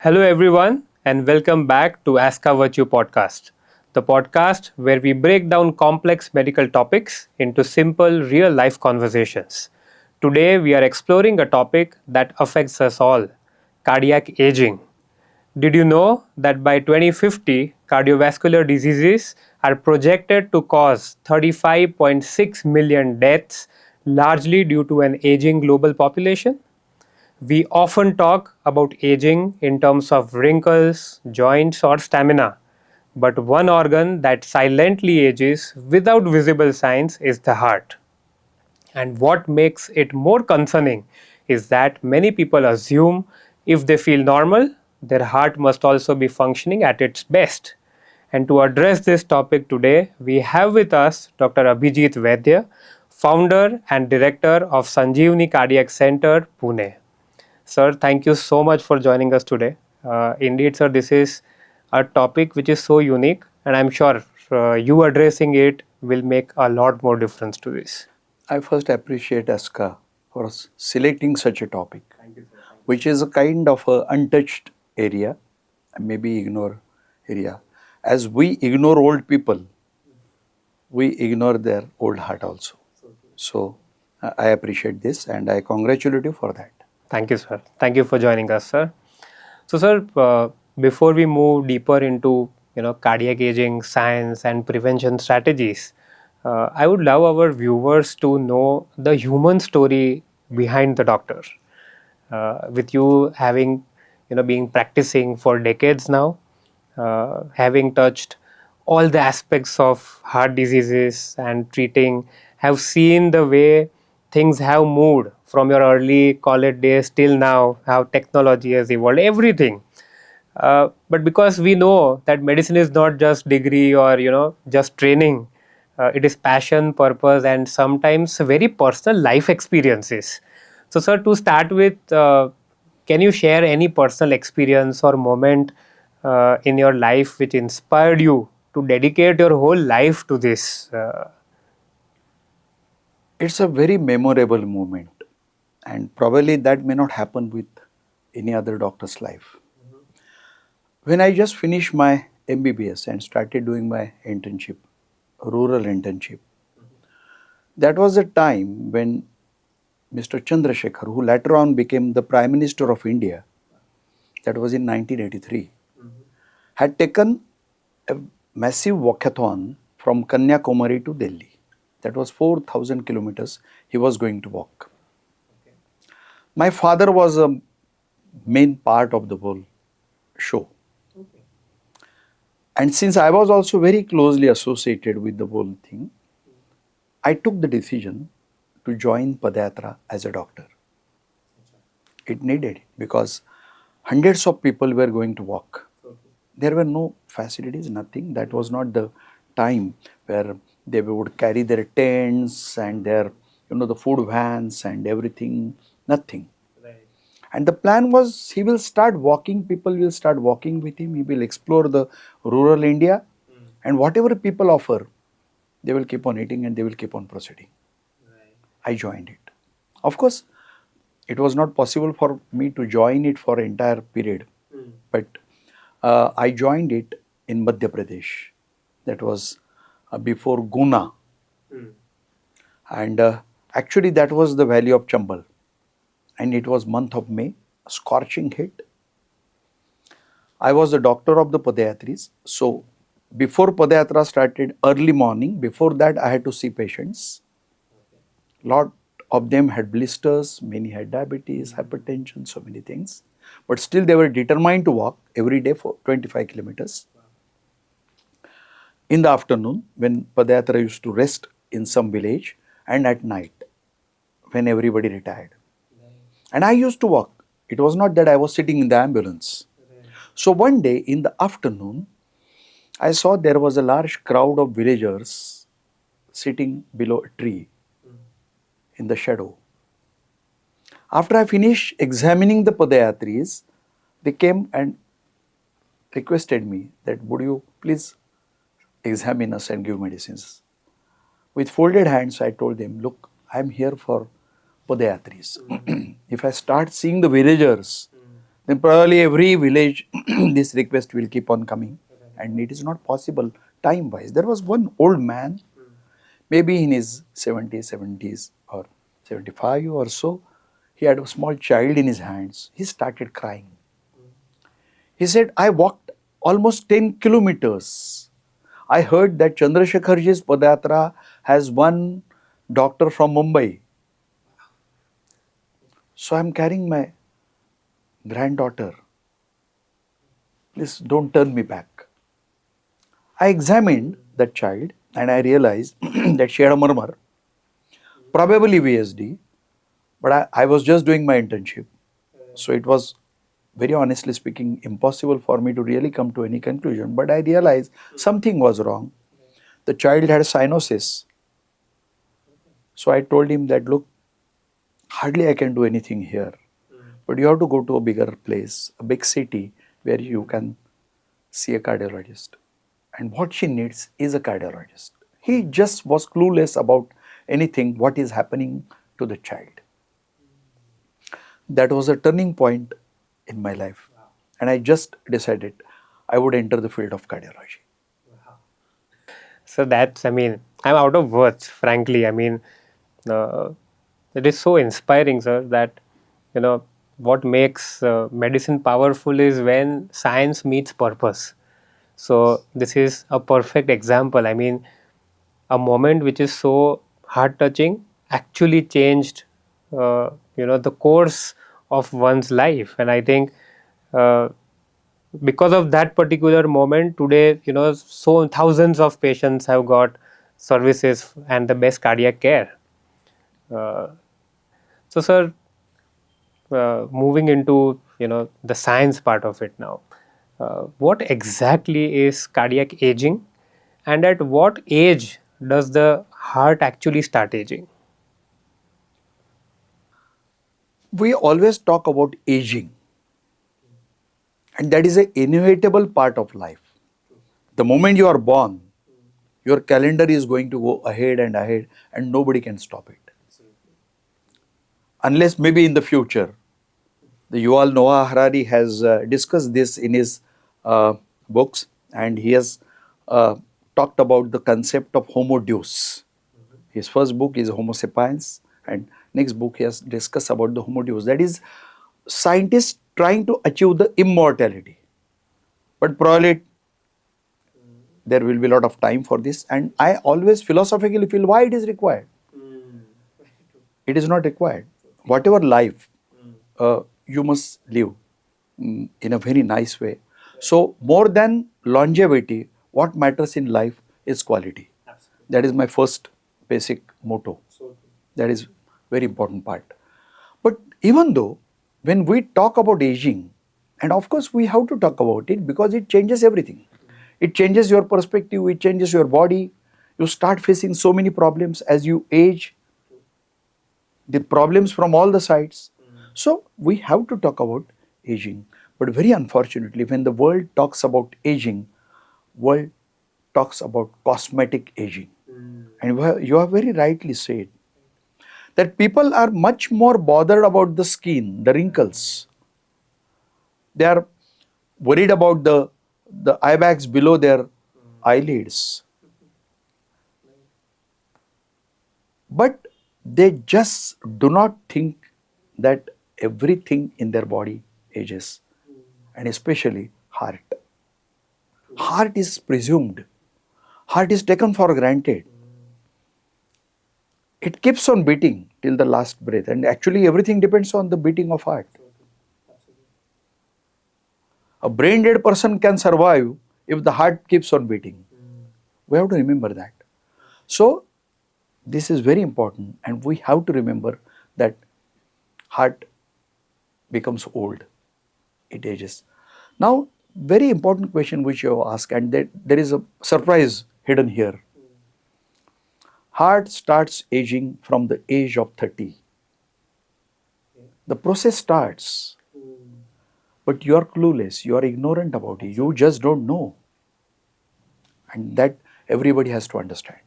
Hello, everyone, and welcome back to Azkka podcast, the podcast where we break down complex medical topics into simple, real life conversations. Today, we are exploring a topic that affects us all: cardiac aging. Did you know that by 2050, cardiovascular diseases are projected to cause 35.6 million deaths, largely due to an aging global population? We often talk about aging in terms of wrinkles, joints, or stamina. But one organ that silently ages without visible signs is the heart. And what makes it more concerning is that many people assume if they feel normal, their heart must also be functioning at its best. And to address this topic today, we have with us Dr. Abhijeet Vaidya, founder and director of Sanjeevani Cardiac Center, Pune. Sir, thank you so much for joining us today. Indeed, sir, this is a topic which is so unique, and I'm sure you addressing it will make a lot more difference to this. I first appreciate Azkka for selecting such a topic, which is a kind of a untouched area, maybe ignore area. As we ignore old people, we ignore their old heart also. So I appreciate this and I congratulate you for that. Thank you, sir. Thank you for joining us, sir. So, sir, before we move deeper into cardiac aging science and prevention strategies, I would love our viewers to know the human story behind the doctor. With you having being practicing for decades now, having touched all the aspects of heart diseases and treating, have seen the way things have moved from your early college days till now, how technology has evolved, everything. But because we know that medicine is not just degree or just training, it is passion, purpose, and sometimes very personal life experiences. So, sir, to start with, can you share any personal experience or moment in your life which inspired you to dedicate your whole life to this? It's a very memorable moment, and probably that may not happen with any other doctor's life. When I just finished my MBBS and started doing my internship, rural internship, that was a time when Mr. Chandrasekhar, who later on became the Prime Minister of India, that was in 1983, had taken a massive walkathon from Kanyakumari to Delhi. That was 4,000 kilometers he was going to walk. My father was a main part of the whole show. And since I was also very closely associated with the whole thing, I took the decision to join Padayatra as a doctor. It needed it because hundreds of people were going to walk. There were no facilities, nothing. That was not the time where they would carry their tents and their, the food vans and everything, nothing. And the plan was he will start walking, people will start walking with him, he will explore the rural India, and whatever people offer, they will keep on eating and they will keep on proceeding. I joined it. Of course, it was not possible for me to join it for entire period, but I joined it in Madhya Pradesh. That was before Guna. And actually that was the valley of Chambal. And it was month of May, a scorching heat. I was the doctor of the Padayatris. So before Padayatra started early morning, before that I had to see patients. Lot of them had blisters, many had diabetes, hypertension, so many things. But still they were determined to walk every day for 25 kilometers. In the afternoon, when Padayatra used to rest in some village, and at night, when everybody retired. And I used to walk. It was not that I was sitting in the ambulance. So one day in the afternoon, I saw there was a large crowd of villagers sitting below a tree in the shadow. After I finished examining the Padayatris, they came and requested me that would you please examine us and give medicines. With folded hands, I told them, look, I am here for Padayatris. If I start seeing the villagers, then probably every village this request will keep on coming, and it is not possible time wise. There was one old man, maybe in his 70s or 75 or so. He had a small child in his hands. He started crying. He said, I walked almost 10 kilometers. I heard that Chandrasekharji's Padayatra has one doctor from Mumbai. So I'm carrying my granddaughter. Please don't turn me back. I examined that child and I realized that she had a murmur, probably VSD, but I was just doing my internship. So it was, very honestly speaking, impossible for me to really come to any conclusion. But I realized something was wrong. The child had cyanosis. So I told him that, look, hardly I can do anything here. But you have to go to a bigger place, a big city where you can see a cardiologist. And what she needs is a cardiologist. He just was clueless about anything, what is happening to the child. That was a turning point in my life. And I just decided I would enter the field of cardiology. So that's, I mean, I'm out of words, frankly. I mean, uh, it is so inspiring, sir, that, you know, what makes medicine powerful is when science meets purpose. So this is a perfect example. I mean, a moment which is so heart touching actually changed, the course of one's life. And I think uh, because of that particular moment today, so thousands of patients have got services and the best cardiac care. uh, so sir, moving into the science part of it now, what exactly is cardiac aging, and at what age does the heart actually start aging? We always talk about aging, and that is an inevitable part of life. The moment you are born, your calendar is going to go ahead, and nobody can stop it. Unless maybe in the future. The Yuval Noah Harari has discussed this in his books, and he has uh, talked about the concept of Homo Deus. His first book is Homo sapiens, and next book he has discussed about the Homo Deus. That is, scientists trying to achieve the immortality. But probably there will be a lot of time for this, and I always philosophically feel why it is required. It is not required. Whatever life you must live in a very nice way. So, more than longevity, what matters in life is quality. That is my first basic motto. That is very important part. But even though when we talk about aging, and of course we have to talk about it because it changes everything. It changes your perspective, it changes your body. You start facing so many problems as you age, the problems from all the sides. So we have to talk about aging. But very unfortunately, when the world talks about aging, world talks about cosmetic aging. And you have very rightly said that people are much more bothered about the skin, the wrinkles. They are worried about the eye bags below their eyelids. But they just do not think that everything in their body ages, and especially heart. Heart is presumed, heart is taken for granted. It keeps on beating till the last breath, and actually everything depends on the beating of heart. A brain dead person can survive if the heart keeps on beating. We have to remember that. So this is very important, and we have to remember that heart becomes old, it ages. Now, very important question which you have asked, and there is a surprise hidden here. Heart starts aging from the age of 30. The process starts, but you are clueless, you are ignorant about it, you just don't know. And that everybody has to understand.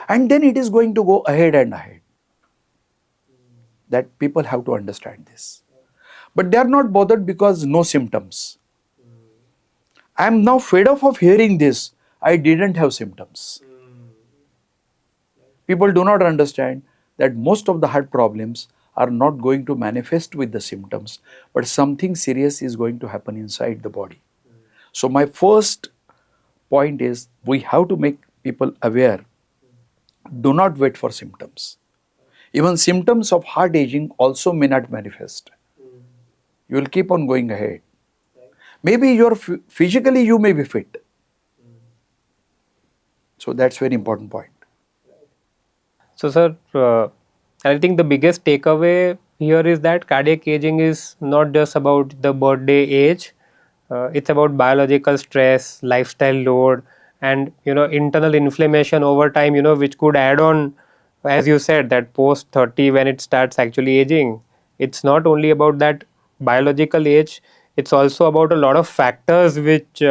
And then it is going to go ahead and ahead. That people have to understand this. But they are not bothered because no symptoms. I am now fed up of hearing this. I didn't have symptoms. People do not understand that most of the heart problems are not going to manifest with the symptoms, but something serious is going to happen inside the body. So my first point is we have to make people aware. Do not wait for symptoms. Even symptoms of heart aging also may not manifest. You will keep on going ahead. Maybe physically you may be fit. So that's very important point. So, sir, I think the biggest takeaway here is that cardiac aging is not just about the birthday age. It's about biological stress, lifestyle load, and internal inflammation over time. Which could add on, as you said, that post 30 when it starts actually aging. It's not only about that biological age. It's also about a lot of factors which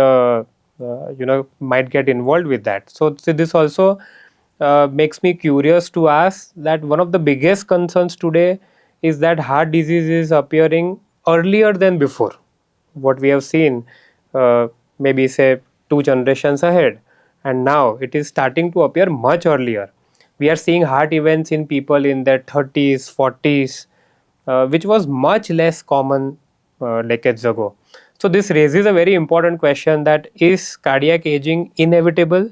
might get involved with that. So this also makes me curious to ask that one of the biggest concerns today is that heart disease is appearing earlier than before. What we have seen, maybe say 2 generations ahead, and now it is starting to appear much earlier. We are seeing heart events in people in their 30s, 40s, which was much less common decades ago. So this raises a very important question: that is cardiac aging inevitable,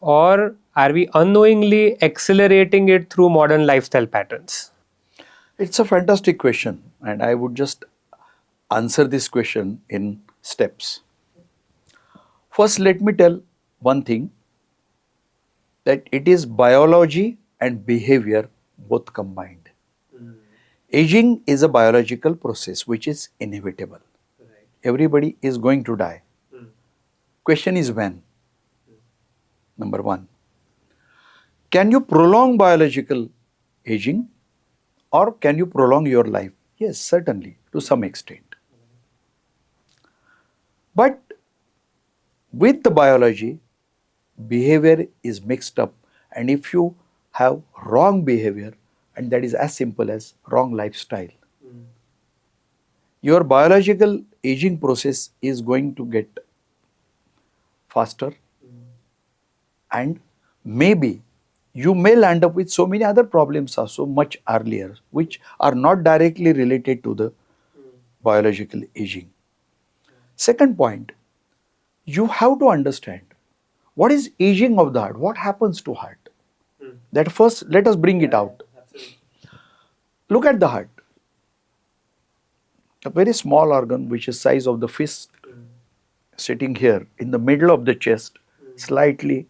or are we unknowingly accelerating it through modern lifestyle patterns? It's a fantastic question, and I would just answer this question in steps. First, let me tell one thing, that it is biology and behavior both combined. Aging is a biological process which is inevitable. Everybody is going to die. Question is when? Number one. Can you prolong biological aging, or can you prolong your life? Yes, certainly, to some extent. But with the biology, behavior is mixed up, and if you have wrong behavior, and that is as simple as wrong lifestyle, your biological aging process is going to get faster, and maybe you may land up with so many other problems also much earlier, which are not directly related to the biological aging. Second point, you have to understand what is aging of the heart, what happens to heart. That first, let us bring it out. Look at the heart, a very small organ which is size of the fist, sitting here in the middle of the chest, slightly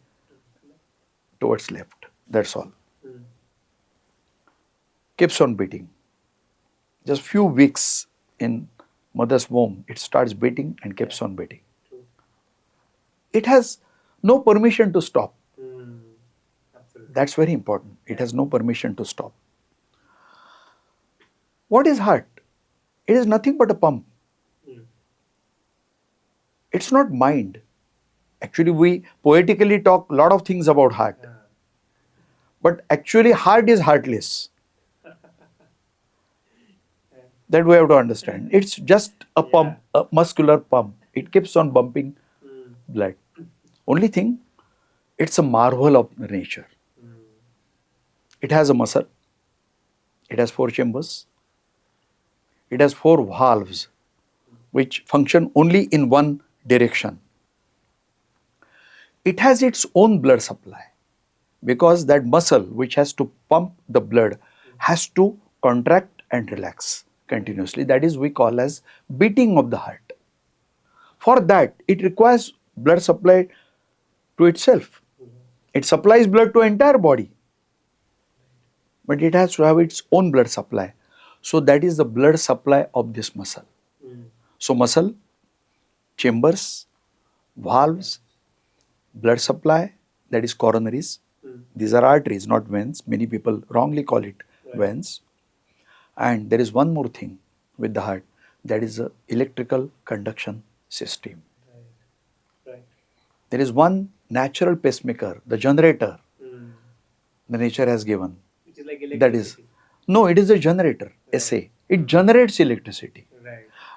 towards left. That's all. Keeps on beating. Just few weeks in mother's womb, it starts beating and keeps on beating. It has no permission to stop. That's very important. It has no permission to stop. What is heart? It is nothing but a pump. It's not mind. Actually, we poetically talk a lot of things about heart. But actually, heart is heartless. That we have to understand. It's just a pump, a muscular pump. It keeps on pumping blood. Only thing, it's a marvel of nature. It has a muscle. It has 4 chambers. It has 4 valves which function only in one direction. It has its own blood supply, because that muscle which has to pump the blood has to contract and relax continuously. That is we call as beating of the heart. For that, it requires blood supply to itself. It supplies blood to entire body, but it has to have its own blood supply. So that is the blood supply of this muscle. So muscle, chambers, valves, blood supply, that is coronaries. These are arteries, not veins. Many people wrongly call it veins. And there is one more thing with the heart, that is the electrical conduction system. There is one natural pacemaker, the generator, the nature has given. Which is like That is, no, it is a generator, SA. It generates electricity.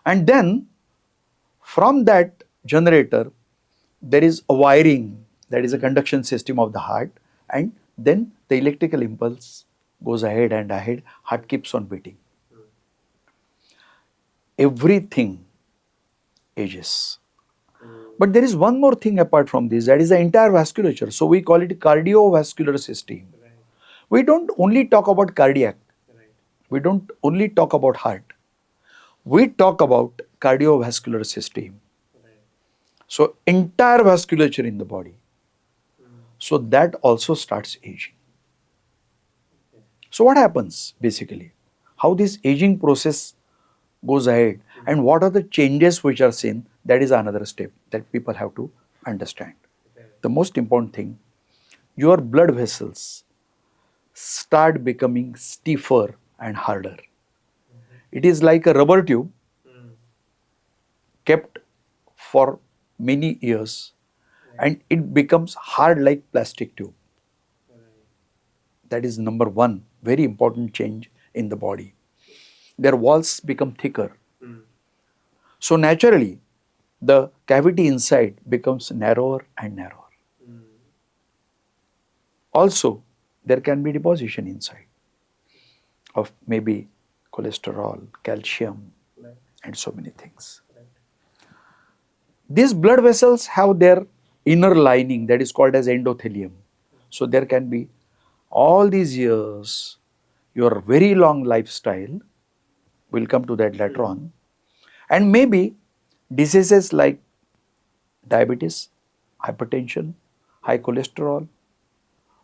And then from that generator, there is a wiring, that is a conduction system of the heart, and then the electrical impulse goes ahead and ahead, heart keeps on beating. Everything ages. But there is one more thing apart from this, that is the entire vasculature. So we call it cardiovascular system. We don't only talk about cardiac, we don't only talk about heart, we talk about cardiovascular system. So entire vasculature in the body. So that also starts aging. So what happens basically? How this aging process goes ahead and what are the changes which are seen, that is another step that people have to understand. The most important thing, your blood vessels start becoming stiffer and harder. It is like a rubber tube kept for many years and it becomes hard like plastic tube. That is number one, very important change in the body. Their walls become thicker. So naturally, the cavity inside becomes narrower and narrower. Also, there can be deposition inside of maybe cholesterol, calcium, and so many things. These blood vessels have their inner lining that is called as endothelium. So there can be all these years, your very long lifestyle, we'll come to that later on, and maybe diseases like diabetes, hypertension, high cholesterol,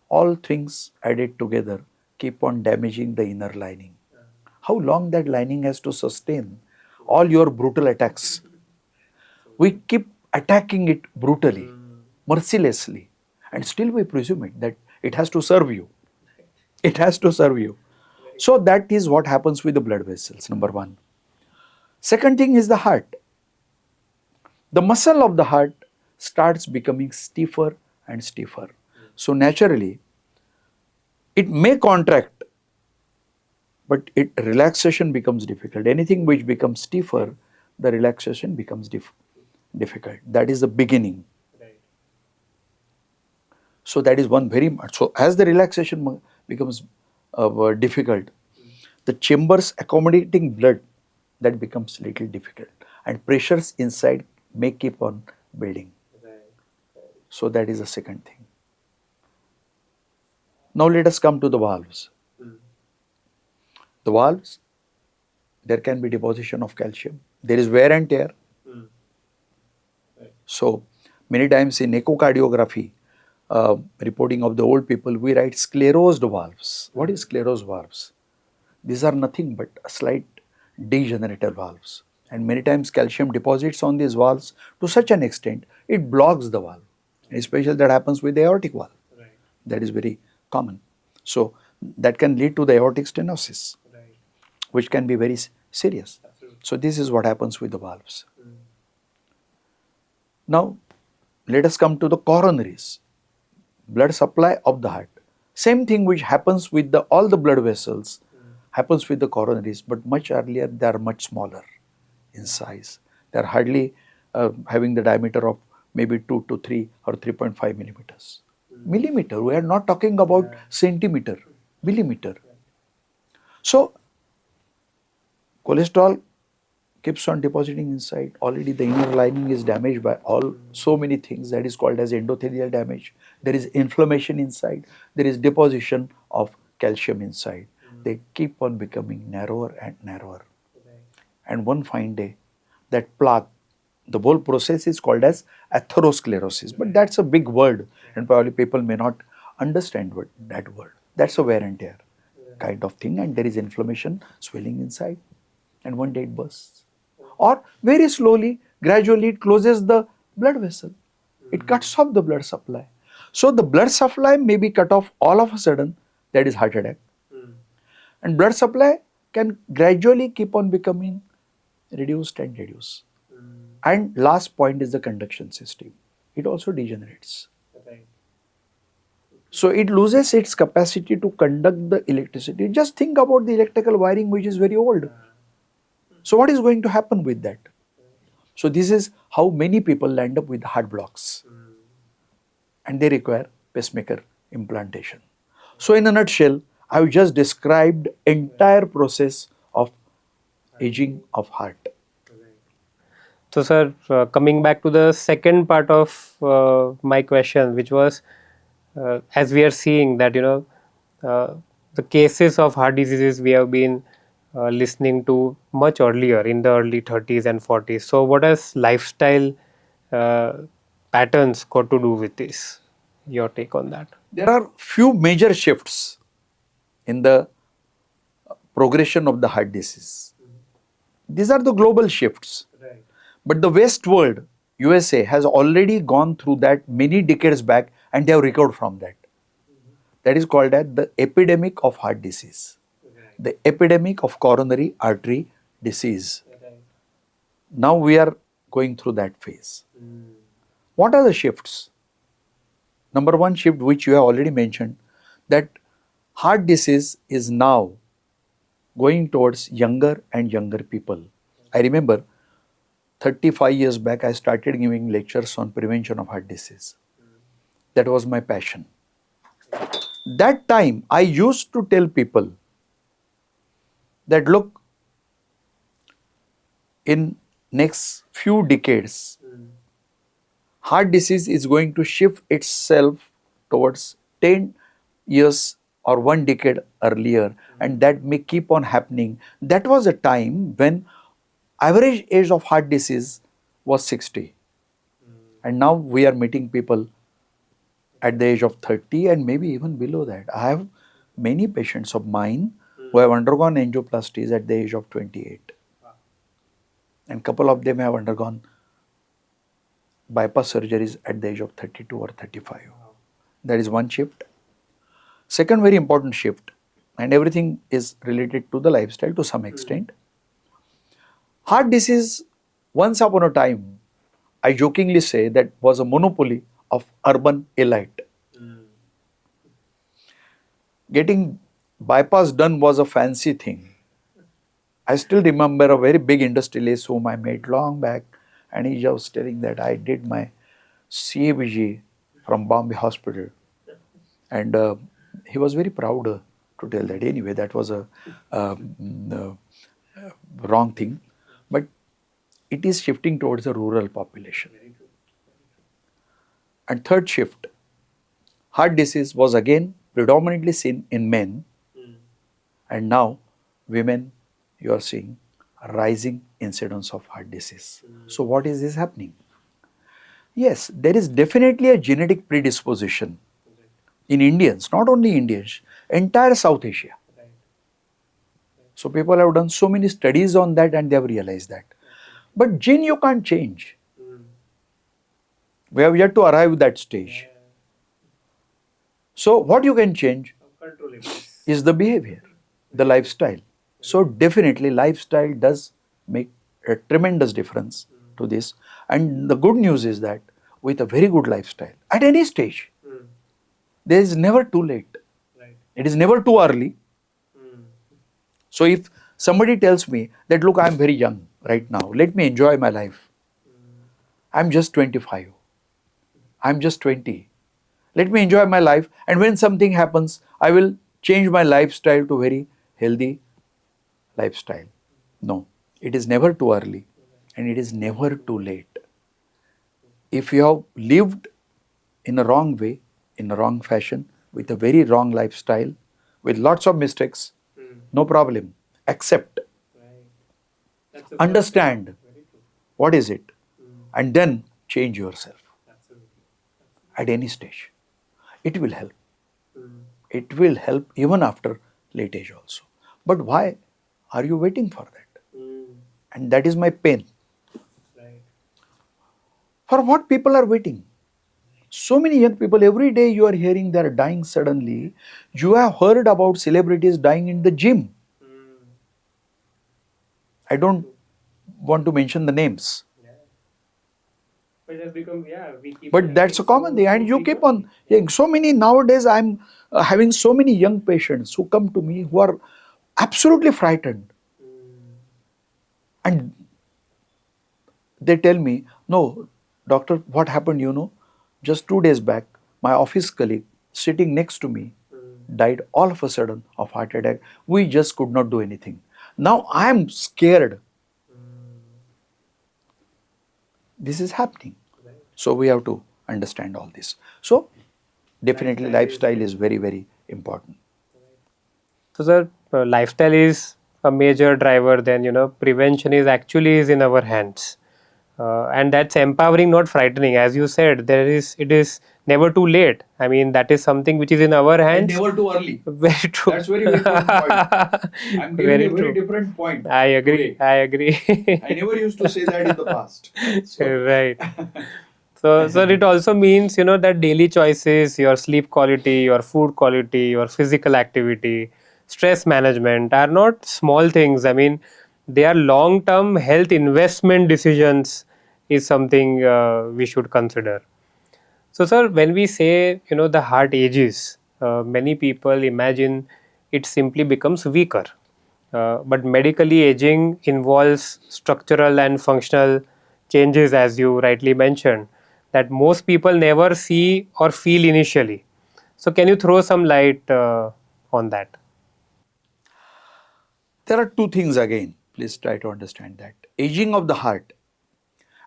all things added together keep on damaging the inner lining. How long that lining has to sustain all your brutal attacks? We keep attacking it brutally, mercilessly, and still we presume it that it has to serve you. It has to serve you. So that is what happens with the blood vessels, number one. Second thing is the heart. The muscle of the heart starts becoming stiffer and stiffer. So naturally, it may contract, but relaxation becomes difficult. Anything which becomes stiffer, the relaxation becomes difficult. That is the beginning. So that is one very much. So as the relaxation becomes difficult, the chambers accommodating blood, that becomes little difficult, and pressures inside may keep on building. So that is the second thing. Now let us come to the valves. The valves, there can be deposition of calcium. There is wear and tear. So many times in echocardiography, reporting of the old people, we write sclerosed valves. What is sclerosed valves? These are nothing but slight degenerative valves. And many times calcium deposits on these valves to such an extent, it blocks the valve. And especially that happens with the aortic valve. That is very common. So that can lead to the aortic stenosis, which can be very serious. So this is what happens with the valves. Now, let us come to the coronaries, blood supply of the heart. Same thing which happens with all the blood vessels happens with the coronaries, but much earlier they are much smaller in size. They are hardly having the diameter of maybe 2 to 3 or 3.5 millimeters. Millimeter, we are not talking about centimeter, millimeter. So, cholesterol keeps on depositing inside. Already the inner lining is damaged by so many things, that is called as endothelial damage. There is inflammation inside. There is deposition of calcium inside. They keep on becoming narrower and narrower. And one fine day, that plaque, the whole process is called as atherosclerosis. But that's a big word and probably people may not understand that word. That's a wear and tear kind of thing, and there is inflammation, swelling inside, and one day it bursts. Or very slowly, gradually it closes the blood vessel. It cuts off the blood supply. So the blood supply may be cut off all of a sudden, that is heart attack. And blood supply can gradually keep on becoming reduced and reduced. And last point is the conduction system. It also degenerates. So it loses its capacity to conduct the electricity. Just think about the electrical wiring which is very old. So what is going to happen with that? So this is how many people land up with heart blocks and they require pacemaker implantation. So in a nutshell, I have just described entire process of aging of heart. So, sir, coming back to the second part of my question, which was, as we are seeing that uh, the cases of heart diseases we have been listening to much earlier in the early 30s and 40s. So, what has lifestyle uh, patterns got to do with this? Your take on that? There are few major shifts in the progression of the heart disease. These are the global shifts. But the West world, USA, has already gone through that many decades back and they have recovered from that. That is called as the epidemic of heart disease, the epidemic of coronary artery disease. Now we are going through that phase. What are the shifts? Number one shift, which you have already mentioned, that heart disease is now going towards younger and younger people. I remember 35 years back, I started giving lectures on prevention of heart disease. That was my passion. That time, I used to tell people that look, in next few decades, heart disease is going to shift itself towards 10 years or one decade earlier, and that may keep on happening. That was a time when average age of heart disease was 60, and now we are meeting people at the age of 30 and maybe even below that. I have many patients of mine who have undergone angioplasties at the age of 28, and couple of them have undergone bypass surgeries at the age of 32 or 35. That is one shift. Second very important shift, and everything is related to the lifestyle to some extent. Heart disease, once upon a time, I jokingly say that was a monopoly of urban elite. Getting bypass done was a fancy thing. I still remember a very big industrialist whom I met long back, and he was telling that I did my CABG from Bombay Hospital, and he was very proud to tell that. Anyway, that was a wrong thing, but it is shifting towards the rural population. And third shift, heart disease was again predominantly seen in men, and now women, you are seeing a rising incidence of heart disease. So what is this happening? Yes, there is definitely a genetic predisposition in Indians, not only Indians, entire South Asia. So people have done so many studies on that and they have realized that. But gene you can't change. We have yet to arrive at that stage. So what you can change is the behavior, the lifestyle. So definitely lifestyle does make a tremendous difference to this. And the good news is that with a very good lifestyle, at any stage, there is never too late. It is never too early. So if somebody tells me that, look, I am very young right now, let me enjoy my life. I am just 25. I am just 20. Let me enjoy my life, and when something happens, I will change my lifestyle to very healthy lifestyle. No, it is never too early and it is never too late. If you have lived in a wrong way, in a wrong fashion, with a very wrong lifestyle, with lots of mistakes, no problem. Accept, understand what is it, and then change yourself at any stage. It will help. It will help even after late age also. But why are you waiting for that? And that is my pain. For what people are waiting? So many young people, every day you are hearing they are dying suddenly. You have heard about celebrities dying in the gym. I don't want to mention the names. But that's a common thing, and you keep on hearing. So many nowadays, I'm having so many young patients who come to me who are absolutely frightened. And they tell me, no, doctor, what happened, you know? Just 2 days back, my office colleague sitting next to me died all of a sudden of heart attack. We just could not do anything. Now I am scared this is happening. So we have to understand all this. So definitely lifestyle is very, very important. So, sir, lifestyle is a major driver. Then prevention is actually is in our hands, and that's empowering, not frightening. As you said, it is never too late. I mean, that is something which is in our And hands. never too early. Very true. That's very, very important point. I'm giving Very a very true. different point. I agree. Today. I agree. I never used to say that in the past. So, Right. So, sir, it also means that daily choices, your sleep quality, your food quality, your physical activity, stress management are not small things. I mean, they are long-term health investment decisions. Is something we should consider. So, sir, when we say the heart ages, many people imagine it simply becomes weaker. But medically, aging involves structural and functional changes, as you rightly mentioned, that most people never see or feel initially. So, can you throw some light on that? there are two things again. Please try to understand that. Aging of the heart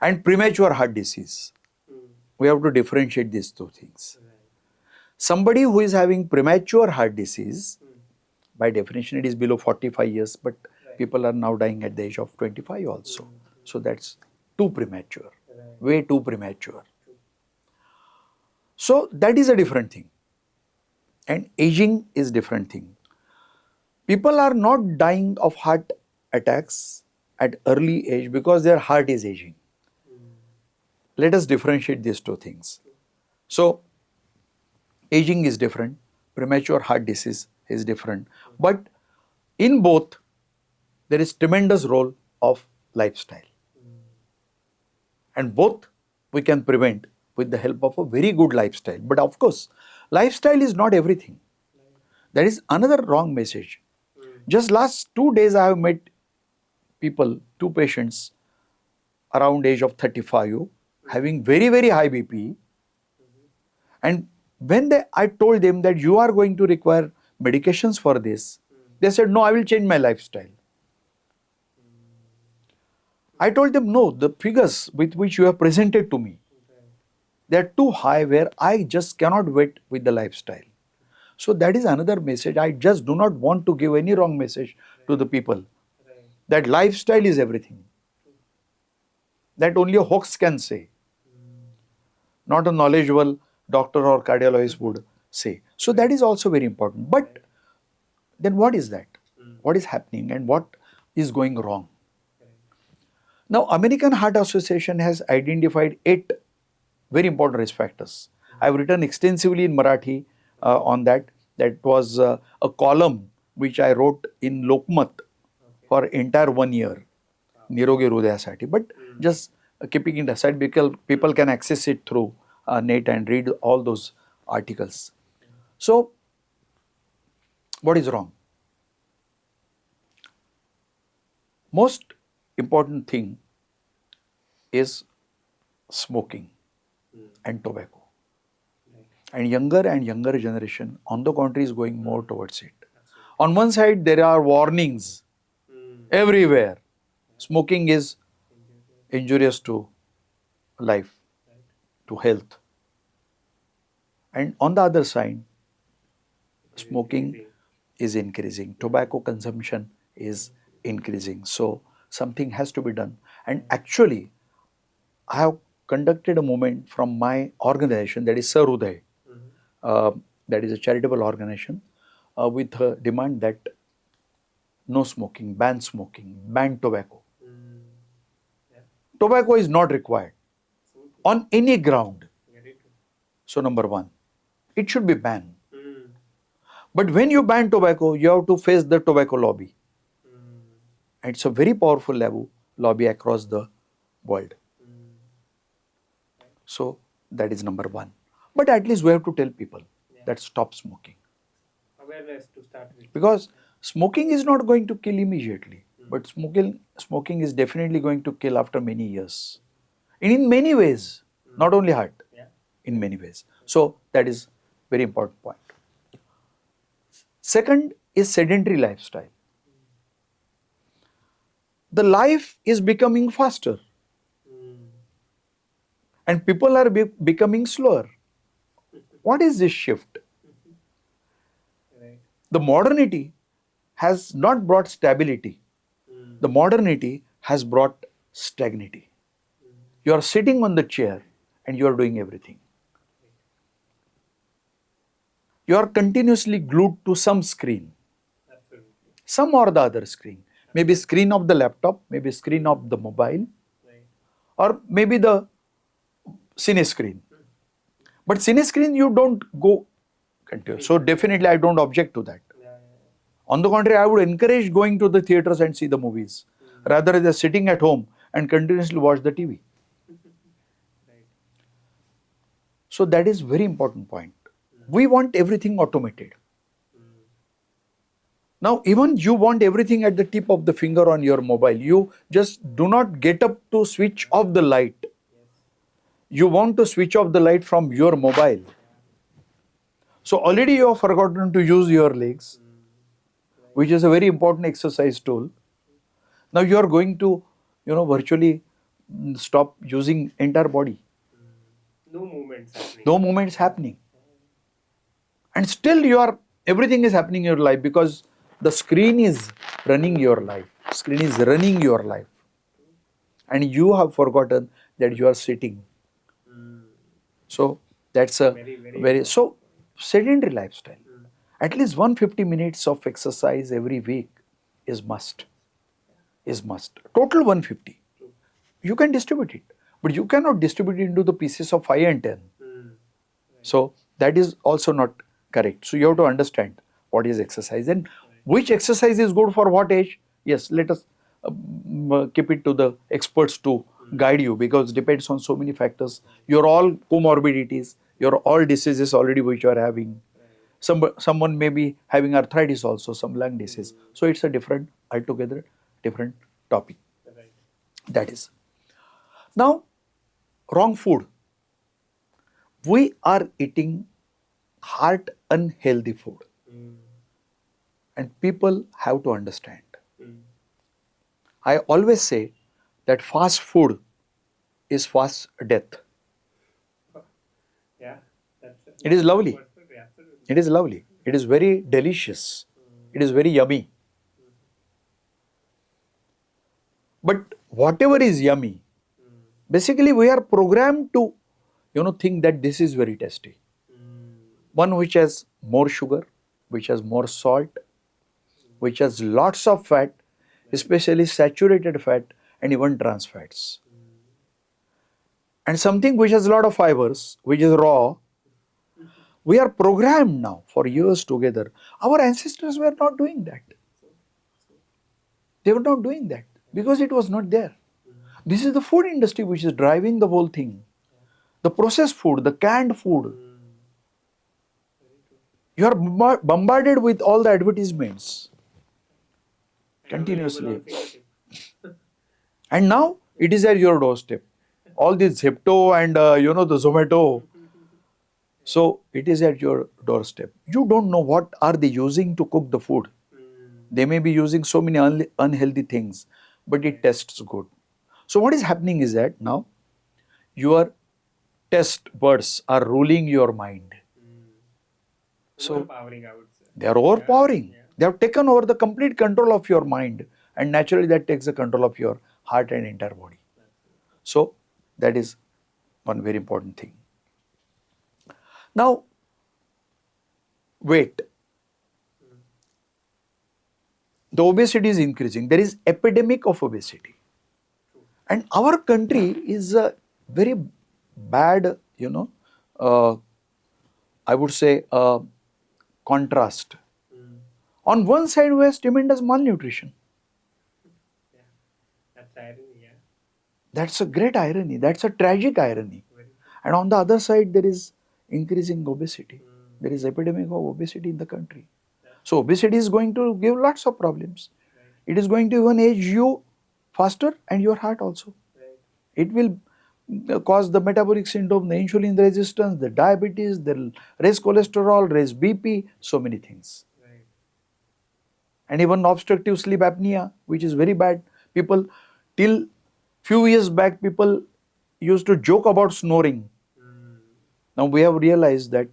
and premature heart disease. We have to differentiate these two things. Somebody who is having premature heart disease, by definition, it is below 45 years, but people are now dying at the age of 25 also. So that's too premature, way too premature. So that is a different thing. And aging is different thing. People are not dying of heart attacks at early age because their heart is aging. Let us differentiate these two things. So aging is different, premature heart disease is different, but in both there is tremendous role of lifestyle, and both we can prevent with the help of a very good lifestyle. But of course, lifestyle is not everything. That is another wrong message. Just last 2 days I have met people, two patients around age of 35 having very, very high BP, and when I told them that you are going to require medications for this, they said, no, I will change my lifestyle. I told them, no, the figures with which you have presented to me, they are too high where I just cannot wait with the lifestyle. So that is another message. I just do not want to give any wrong message to the people that lifestyle is everything. That only a hoax can say, not a knowledgeable doctor or cardiologist would say. So that is also very important. But then what is that? What is happening and what is going wrong? Now, American Heart Association has identified 8 very important risk factors. I have written extensively in Marathi on that. That was a column which I wrote in Lokmat for entire 1 year, Nirogi Hrudayasati. But just keeping it aside, because people can access it through net and read all those articles. So, what is wrong? Most important thing is smoking and tobacco. And younger generation, on the contrary, is going more towards it. On one side, there are warnings everywhere. Smoking is injurious to life, to health. And on the other side, smoking is increasing, tobacco consumption is increasing. So something has to be done. And actually, I have conducted a movement from my organization, that is Sarudai, that is a charitable organization, with a demand that no smoking, ban tobacco. Tobacco is not required on any ground. So number one, it should be banned. But when you ban tobacco, you have to face the tobacco lobby. And it's a very powerful lobby across the world. So that is number one. But at least we have to tell people that stop smoking. Awareness to start with. Because smoking is not going to kill immediately. But smoking is definitely going to kill after many years. And in many ways, not only heart, in many ways. So that is very important point. Second is sedentary lifestyle. The life is becoming faster and people are becoming slower. What is this shift? The modernity has not brought stability. The modernity has brought stagnity. You are sitting on the chair and you are doing everything. You are continuously glued to some screen, some or the other screen. Maybe screen of the laptop, maybe screen of the mobile, or maybe the cine screen. But cine screen you don't go continue. So definitely I don't object to that. On the contrary, I would encourage going to the theaters and see the movies rather than sitting at home and continuously watch the TV. So that is very important point. We want everything automated. Now even you want everything at the tip of the finger on your mobile. You just do not get up to switch off the light. You want to switch off the light from your mobile. So already you have forgotten to use your legs, which is a very important exercise tool. Now you are going to, virtually stop using entire body. No movements happening. And still everything is happening in your life because the screen is running your life. Screen is running your life. And you have forgotten that you are sitting. So that's a so sedentary lifestyle. At least 150 minutes of exercise every week is must. Total 150. You can distribute it, but you cannot distribute it into the pieces of 5 and 10. So that is also not correct. So you have to understand what is exercise and which exercise is good for what age. Yes, let us keep it to the experts to guide you because it depends on so many factors. You're all comorbidities, you're all diseases already which you are having. Someone may be having arthritis also, some lung disease. So it's a altogether different topic. That is. Now, wrong food. We are eating heart unhealthy food. And people have to understand. I always say that fast food is fast death. It is lovely. It is lovely. It is very delicious. It is very yummy. But whatever is yummy, basically we are programmed to, think that this is very tasty. One which has more sugar, which has more salt, which has lots of fat, especially saturated fat and even trans fats. And something which has a lot of fibers, which is raw, we are programmed now for years together. Our ancestors were not doing that. They were not doing that because it was not there. This is the food industry which is driving the whole thing. The processed food, the canned food. You are bombarded with all the advertisements continuously. And now it is at your doorstep. All this Zepto and the Zomato. So it is at your doorstep. You don't know what are they using to cook the food. They may be using so many unhealthy things, but it tastes good. So what is happening is that now your taste buds are ruling your mind. So they are overpowering. They have taken over the complete control of your mind, and naturally that takes the control of your heart and entire body. So that is one very important thing. Now, weight. The obesity is increasing. There is epidemic of obesity. And our country is a very bad, I would say, contrast. On one side, we have tremendous malnutrition. That's a great irony. That's a tragic irony. And on the other side, there is increasing obesity. There is epidemic of obesity in the country. So obesity is going to give lots of problems. It is going to even age you faster and your heart also. It will cause the metabolic syndrome, the insulin resistance, the diabetes, the raise cholesterol, raise BP, so many things. And even obstructive sleep apnea, which is very bad. People, till few years back, people used to joke about snoring. Now we have realized that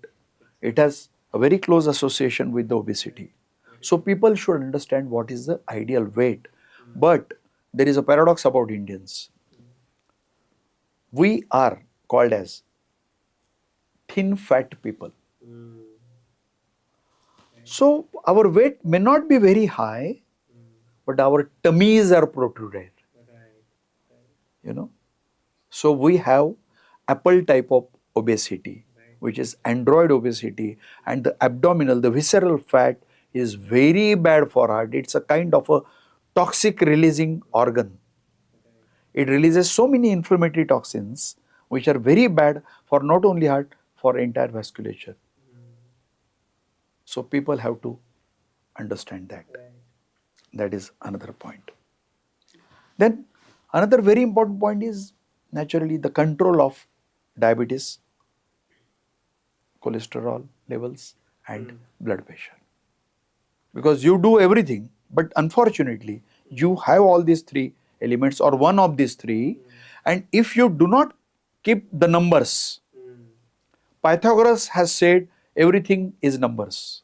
it has a very close association with the obesity. So people should understand what is the ideal weight. But there is a paradox about Indians. We are called as thin fat people. So our weight may not be very high, but our tummies are protruded. You know. So we have apple type of obesity, which is android obesity, and the abdominal, the visceral fat is very bad for heart. It's a kind of a toxic releasing organ. It releases so many inflammatory toxins which are very bad for not only heart, for entire vasculature. So people have to understand that. That is another point. Then another very important point is naturally the control of diabetes, cholesterol levels, and blood pressure. Because you do everything, but unfortunately, you have all these three elements or one of these three, and if you do not keep the numbers, Pythagoras has said everything is numbers.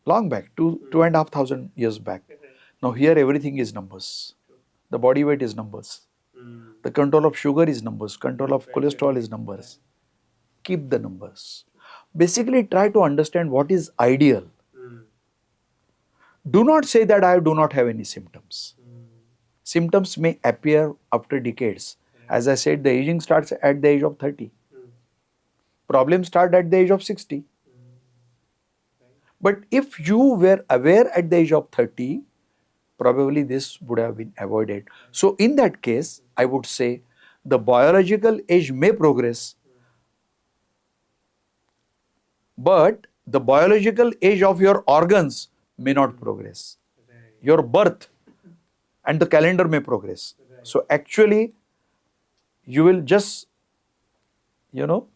Long back, 2,500 years back. Now here everything is numbers. The body weight is numbers. The control of sugar is numbers. Control of cholesterol is numbers. Keep the numbers. Basically try to understand what is ideal. Do not say that I do not have any symptoms. Symptoms may appear after decades. As I said, the aging starts at the age of 30. Problems start at the age of 60. But if you were aware at the age of 30, probably this would have been avoided. So in that case, I would say the biological age may progress, but the biological age of your organs may not progress. Your birth and the calendar may progress. So actually, you will just,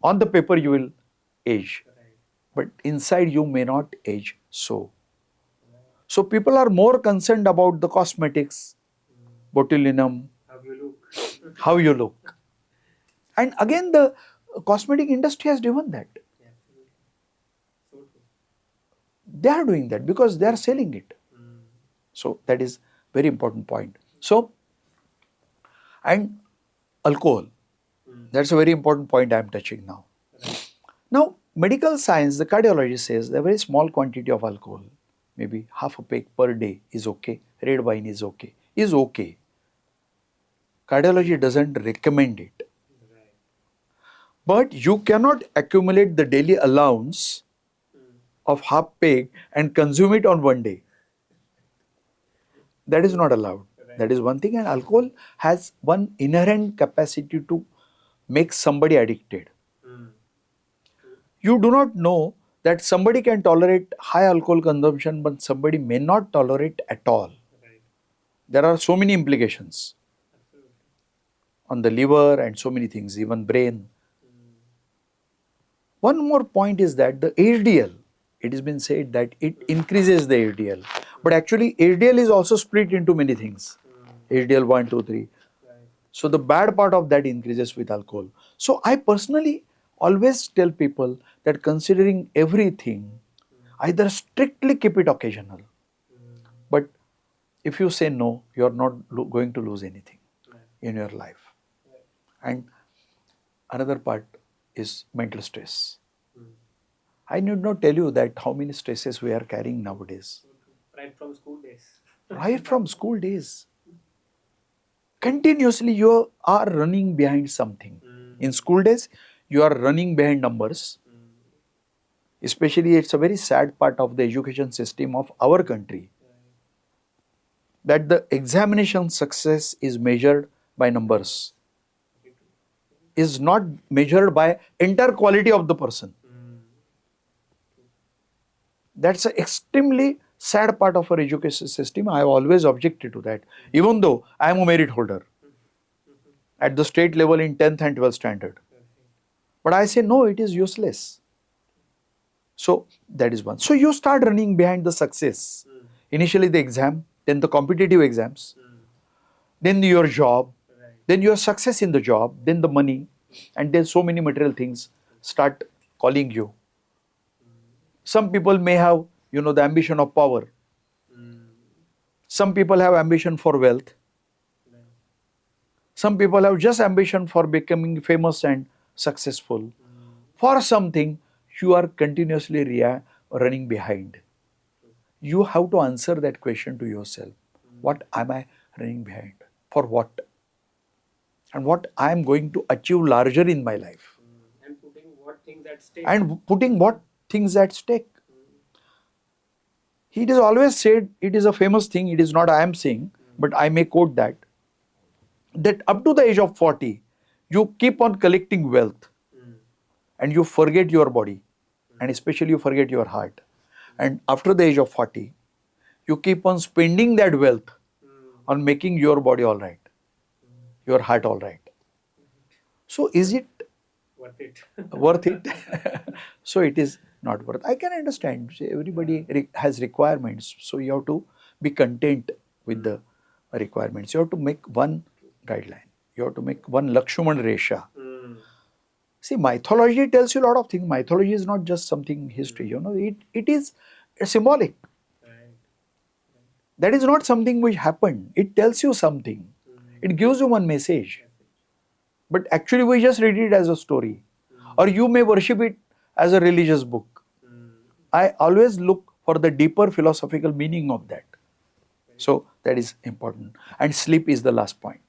on the paper you will age, but inside you may not age so. So people are more concerned about the cosmetics, botulinum, how you look. And again, the cosmetic industry has driven that. They are doing that because they are selling it. So that is very important point. So, and alcohol, that's a very important point I am touching now. Now, medical science, the cardiologist says a very small quantity of alcohol, maybe half a peg per day is okay, red wine is okay, Cardiology doesn't recommend it. But you cannot accumulate the daily allowance of half peg and consume it on one day. That is not allowed. That is one thing, and alcohol has one inherent capacity to make somebody addicted. You do not know that somebody can tolerate high alcohol consumption, but somebody may not tolerate at all. There are so many implications on the liver and so many things, even brain. One more point is that the HDL, it has been said that it increases the HDL. But actually HDL is also split into many things. HDL 1, 2, 3. So the bad part of that increases with alcohol. So I personally always tell people that considering everything, either strictly keep it occasional. But if you say no, you are not going to lose anything in your life. And another part is mental stress. I need not tell you that how many stresses we are carrying nowadays. Right from school days. Right from school days. Continuously you are running behind something. In school days, you are running behind numbers. Especially it's a very sad part of the education system of our country. That the examination success is measured by numbers. Is not measured by entire quality of the person. That's an extremely sad part of our education system. I have always objected to that, even though I am a merit holder at the state level in 10th and 12th standard. But I say no, it is useless. So that is one. So you start running behind the success. Initially the exam, then the competitive exams, then your job, then your success in the job, then the money, and then so many material things start calling you. Some people may have, the ambition of power. Some people have ambition for wealth. Some people have just ambition for becoming famous and successful. For something, you are continuously running behind. You have to answer that question to yourself. What am I running behind? For what? And what I am going to achieve larger in my life? And putting what things at stake. And putting what things at stake? It is always said, it is a famous thing, it is not I am saying, but I may quote that up to the age of 40, you keep on collecting wealth and you forget your body, and especially you forget your heart. And after the age of 40, you keep on spending that wealth on making your body all right, your heart all right. So is it Worth it. worth it? So it is not worth. I can understand. See, everybody has requirements, so you have to be content with the requirements. You have to make one guideline. You have to make one Lakshman Resha. See, mythology tells you a lot of things. Mythology is not just something history. It is symbolic. That is not something which happened. It tells you something. It gives you one message. But actually we just read it as a story. Or you may worship it as a religious book. I always look for the deeper philosophical meaning of that. So that is important. And sleep is the last point.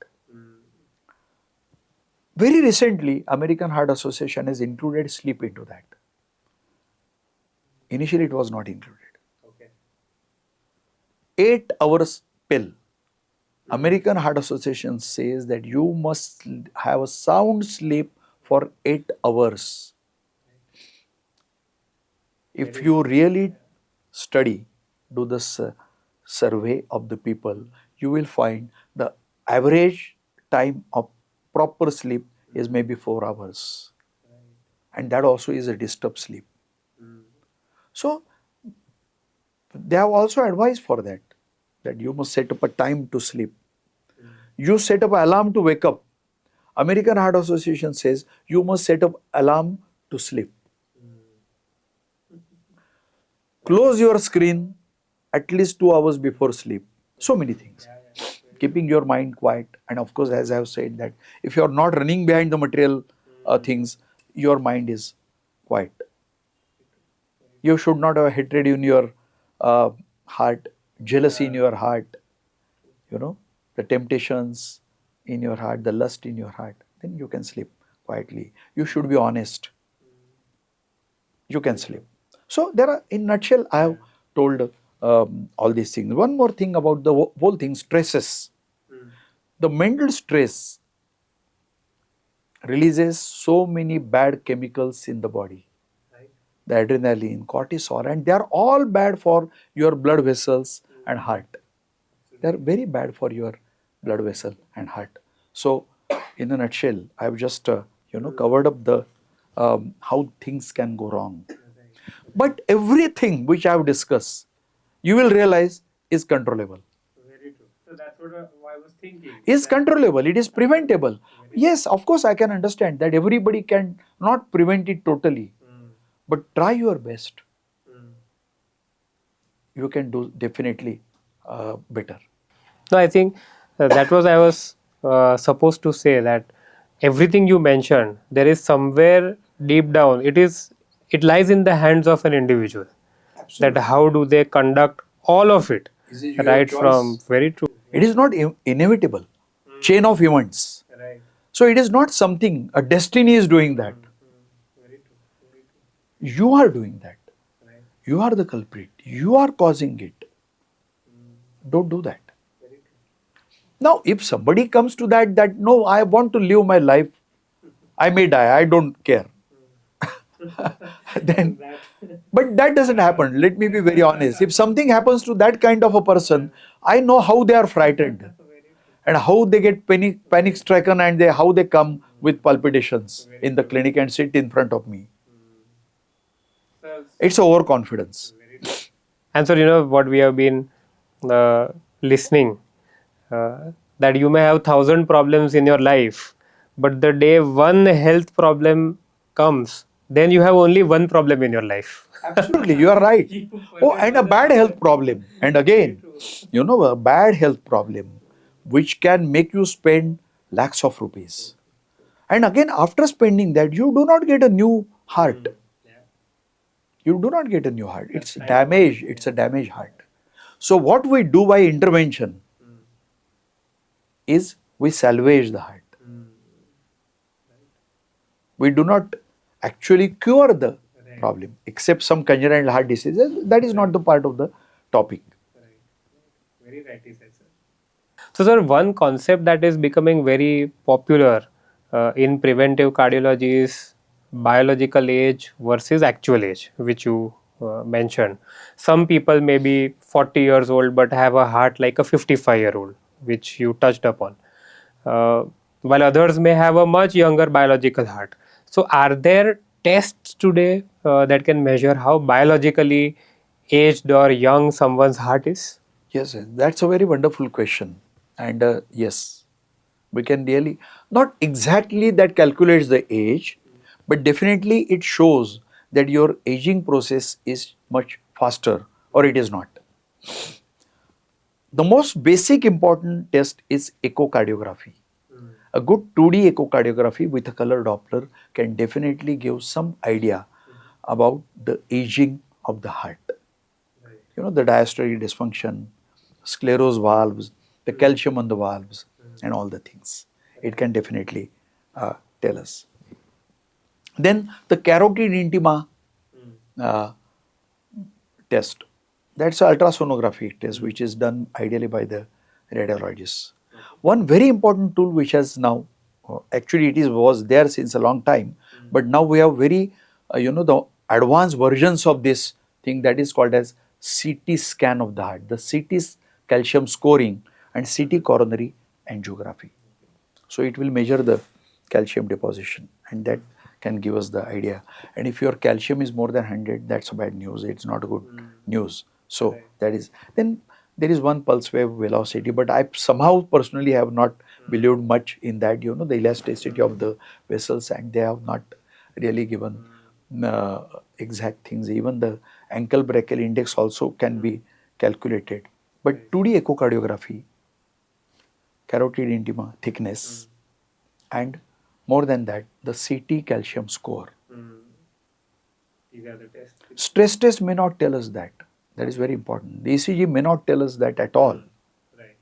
Very recently, American Heart Association has included sleep into that. Initially it was not included. 8 hours pill. American Heart Association says that you must have a sound sleep for 8 hours. If you really study, do the survey of the people, you will find the average time of proper sleep is maybe 4 hours. And that also is a disturbed sleep. So they have also advised for that you must set up a time to sleep. You set up an alarm to wake up. American Heart Association says you must set up alarm to sleep. Close your screen at least 2 hours before sleep. So many things. Keeping your mind quiet. And of course, as I have said, that if you are not running behind the material things, your mind is quiet. You should not have hatred in your heart, jealousy in your heart, the temptations in your heart, the lust in your heart. Then you can sleep quietly. You should be honest. You can sleep. So there are, in nutshell, I have told all these things. One more thing about the whole thing, stresses. The mental stress releases so many bad chemicals in the body. The adrenaline, cortisol, and they are all bad for your blood vessels and heart. They are very bad for your blood vessel and heart. So, in a nutshell, I have just covered up the how things can go wrong. But everything which I have discussed, you will realize is controllable. Very true. So that's what I was thinking. Is controllable. It is preventable. Yes, of course, I can understand that everybody can not prevent it totally. But try your best. You can do definitely better. No, I think that was I was supposed to say that everything you mentioned, there is somewhere deep down, it lies in the hands of an individual. Absolutely. That how do they conduct all of it, right from very true. It is not inevitable. Chain of events. Right. So it is not something, a destiny is doing that. Very true. Very true. You are doing that. Right. You are the culprit. You are causing it. Don't do that. Very true. Now, if somebody comes to that no, I want to live my life, I may die, I don't care. then, but that doesn't happen. Let me be very honest. If something happens to that kind of a person, I know how they are frightened and how they get panic stricken, and how they come with palpitations in the clinic and sit in front of me. It's overconfidence. And so, what we have been listening, that you may have thousand problems in your life, but the day one health problem comes, then you have only one problem in your life. Absolutely, you are right. Oh, and a bad health problem. And again, a bad health problem which can make you spend lakhs of rupees. And again, after spending that, you do not get a new heart. You do not get a new heart. It's damaged. It's a damaged heart. So, what we do by intervention is we salvage the heart. We do not actually cure the problem, except some congenital heart diseases. That is not the part of the topic. Very rightly said, sir. So, sir, one concept that is becoming very popular in preventive cardiology is biological age versus actual age, which you mentioned. Some people may be 40 years old but have a heart like a 55-year-old, which you touched upon, uh, while others may have a much younger biological heart. So, are there tests today that can measure how biologically aged or young someone's heart is? Yes, yes, that's a very wonderful question. And yes, we can really, not exactly that calculates the age, but definitely it shows that your aging process is much faster or it is not. The most basic important test is echocardiography. A good 2D echocardiography with a color Doppler can definitely give some idea about the aging of the heart. The diastolic dysfunction, sclerosed valves, the calcium on the valves, and all the things. It can definitely tell us. Then the carotid intima uh, test. That's an ultrasonography test which is done ideally by the radiologist. One very important tool which has now, actually it is was there since a long time, but now we have very, the advanced versions of this thing, that is called as CT scan of the heart, the CT calcium scoring, and CT coronary angiography. So it will measure the calcium deposition, and that can give us the idea. And if your calcium is more than 100, that's a bad news. It's not a good news. So that is, then there is one pulse wave velocity, but I somehow personally have not believed much in that, the elasticity of the vessels, and they have not really given exact things. Even the ankle brachial index also can be calculated. But 2D echocardiography, carotid intima thickness, and more than that, the CT calcium score. These are the tests. Stress test may not tell us that. That is very important. The ECG may not tell us that at all. Right.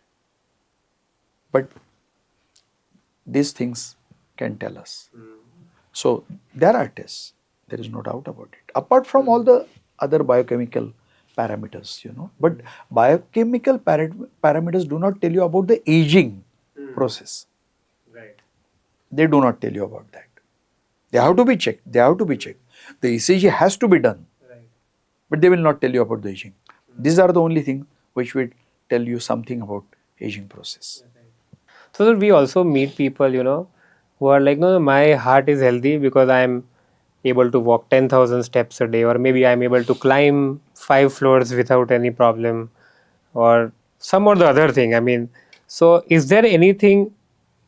But these things can tell us. So there are tests. There is no doubt about it. Apart from all the other biochemical parameters, but biochemical parameters do not tell you about the aging process. Right. They do not tell you about that. They have to be checked. They have to be checked. The ECG has to be done. Right. But they will not tell you about the aging. These are the only things which will tell you something about aging process. So that we also meet people, who are like, no, my heart is healthy because I'm able to walk 10,000 steps a day, or maybe I'm able to climb 5 floors without any problem, or some or the other thing. I mean, so is there anything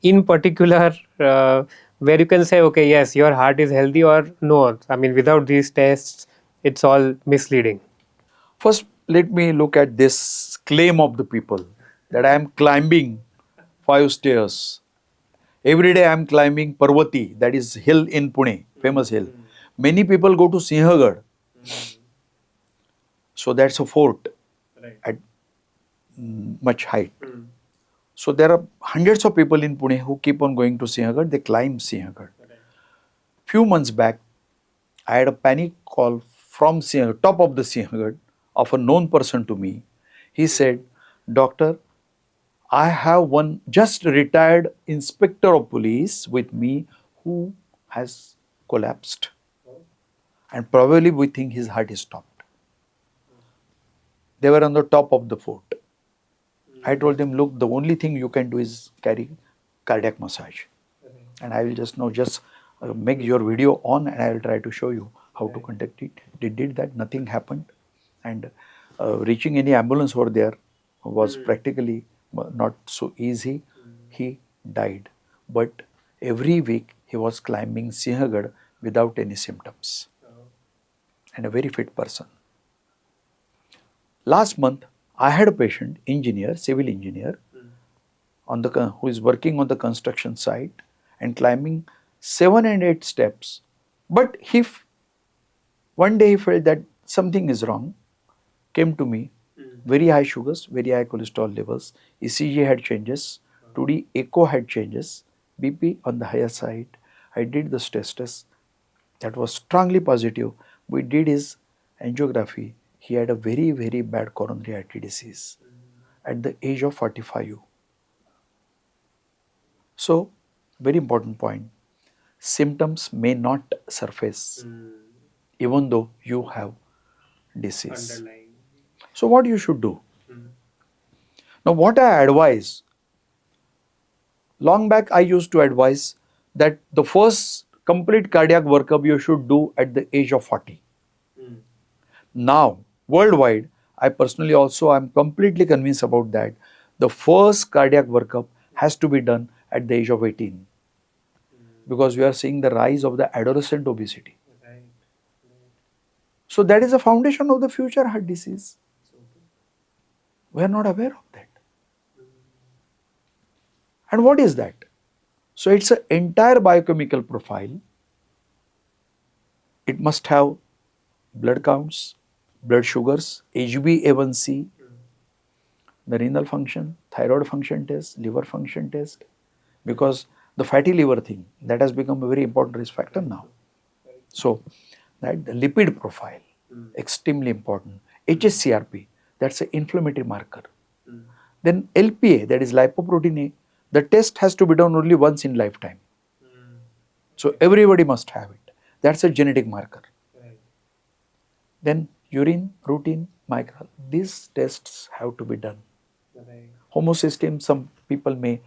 in particular where you can say, okay, yes, your heart is healthy, or no? I mean, without these tests, it's all misleading. First, let me look at this claim of the people that I am climbing 5 stairs. Every day I am climbing Parvati, that is hill in Pune, famous hill. Many people go to Sinhagad. So that's a fort at much height. So there are hundreds of people in Pune who keep on going to Sinhagad. They climb Sinhagad. Few months back, I had a panic call from Sinhagad, top of the Sinhagad, of a known person to me. He said, "Doctor, I have one just retired inspector of police with me who has collapsed." and probably we think his heart is stopped. They were on the top of the fort. I told them, look, the only thing you can do is carry cardiac massage. And I will just make your video on, and I will try to show you how to conduct it. They did that, nothing happened. And reaching any ambulance over there was practically not so easy. He died. But every week he was climbing Sinhagad without any symptoms. And a very fit person. Last month, I had a patient, engineer, civil engineer, who is working on the construction site and climbing 7 and 8 steps. But one day he felt that something is wrong, came to me, very high sugars, very high cholesterol levels, ECG had changes, 2D echo had changes, BP on the higher side. I did the stress test, that was strongly positive. We did his angiography. He had a very, very bad coronary artery disease at the age of 45. So, very important point. Symptoms may not surface even though you have disease. So, what you should do? Now, what I advise, long back I used to advise that the first complete cardiac workup you should do at the age of 40. Now, worldwide, I personally also am completely convinced about that. The first cardiac workup has to be done at the age of 18 because we are seeing the rise of the adolescent obesity. So that is the foundation of the future heart disease. We are not aware of that. And what is that? So it's an entire biochemical profile. It must have blood counts, blood sugars, HbA1c, the renal function, thyroid function test, liver function test, because the fatty liver thing, that has become a very important risk factor now. So, that the lipid profile, extremely important. HSCRP, that's an inflammatory marker. Then LPA, that is lipoprotein A, the test has to be done only once in lifetime. So, everybody must have it. That's a genetic marker. Then urine, routine, micro, these tests have to be done. Homocysteine, some people may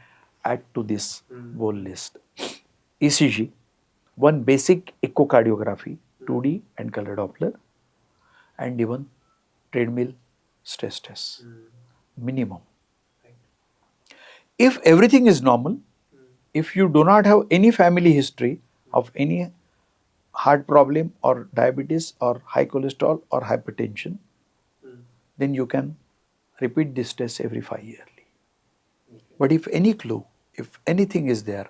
add to this whole list. ECG, one basic echocardiography, 2D and color Doppler, and even treadmill stress test, minimum. If everything is normal, if you do not have any family history of any heart problem or diabetes or high cholesterol or hypertension, then you can repeat this test every 5 yearly. But if any clue, if anything is there,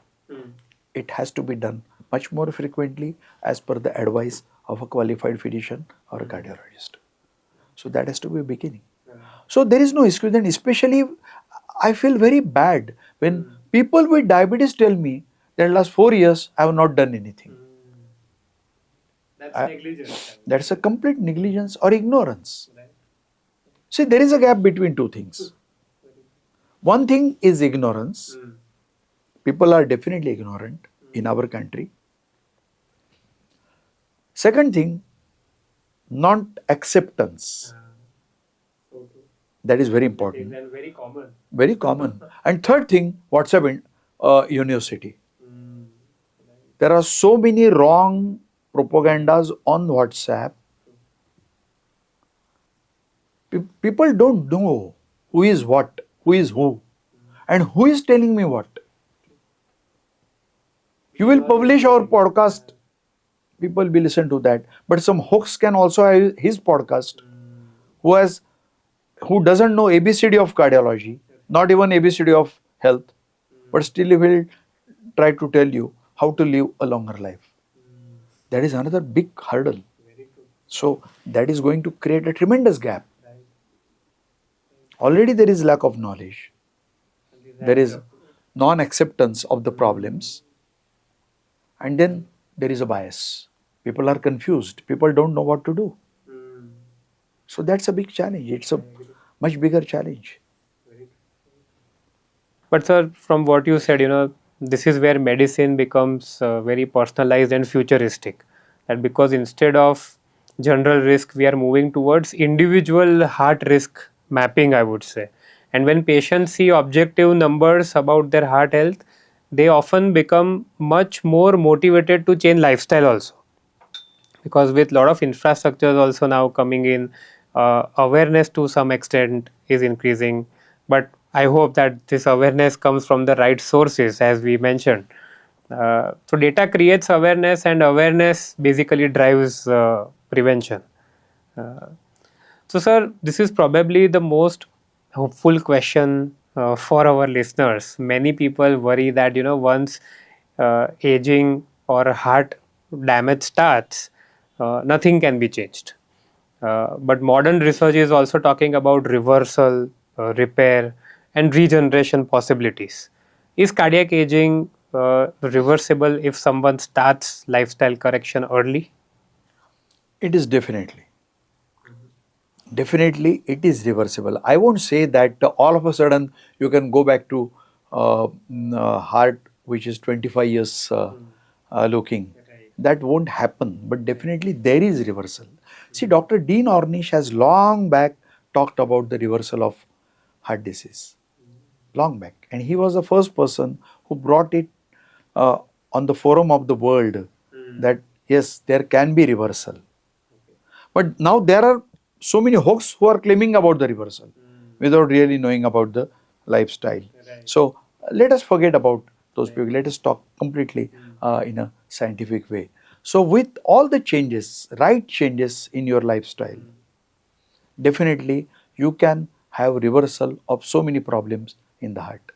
it has to be done much more frequently as per the advice of a qualified physician or a cardiologist. So that has to be a beginning. So there is no excuse, and especially I feel very bad when people with diabetes tell me that last 4 years I have not done anything. That's negligence. That's a complete negligence or ignorance. See, there is a gap between two things. One thing is ignorance. People are definitely ignorant in our country. Second thing, not acceptance. That is very important. And very common. Very common. And third thing, WhatsApp university. There are so many wrong propagandas on WhatsApp. People don't know who is what, who is who, and who is telling me what. You will publish our podcast, people will listen to that. But some hoax can also have his podcast, who doesn't know ABCD of cardiology, not even ABCD of health, but still he will try to tell you how to live a longer life. That is another big hurdle. So that is going to create a tremendous gap. Already there is lack of knowledge. There is non-acceptance of the problems. And then there is a bias. People are confused. People don't know what to do. So that's a big challenge. It's a much bigger challenge. But sir, from what you said, this is where medicine becomes very personalized and futuristic. that because instead of general risk, we are moving towards individual heart risk mapping, I would say. And when patients see objective numbers about their heart health, they often become much more motivated to change lifestyle also, because with lot of infrastructures also now coming in, awareness to some extent is increasing. But I hope that this awareness comes from the right sources, as we mentioned. So data creates awareness, and awareness basically drives prevention. uh, so, sir, this is probably the most hopeful question for our listeners. Many people worry that, once aging or heart damage starts, nothing can be changed. But modern research is also talking about reversal, repair, and regeneration possibilities. Is cardiac aging reversible if someone starts lifestyle correction early? It is definitely it is reversible. I won't say that all of a sudden you can go back to heart which is 25 years looking. That won't happen, but definitely there is reversal. See, Dr. Dean Ornish has long back talked about the reversal of heart disease, long back, and he was the first person who brought it uh, on the forum of the world that yes, there can be reversal. But now there are so many hoax who are claiming about the reversal without really knowing about the lifestyle. So let us forget about those people. Let us talk completely in a scientific way. So with all the changes, right changes in your lifestyle, definitely you can have reversal of so many problems in the heart.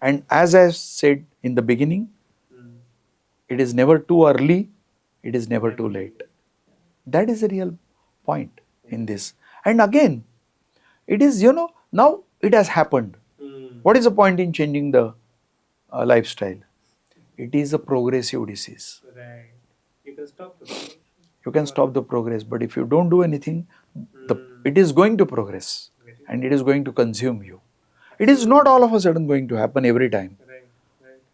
And as I said in the beginning, it is never too early, it is never too late. That is the real point in this. And again, it is, now it has happened. What is the point in changing the lifestyle? It is a progressive disease. You can stop the progress, but if you don't do anything, it is going to progress and it is going to consume you. It is not all of a sudden going to happen every time.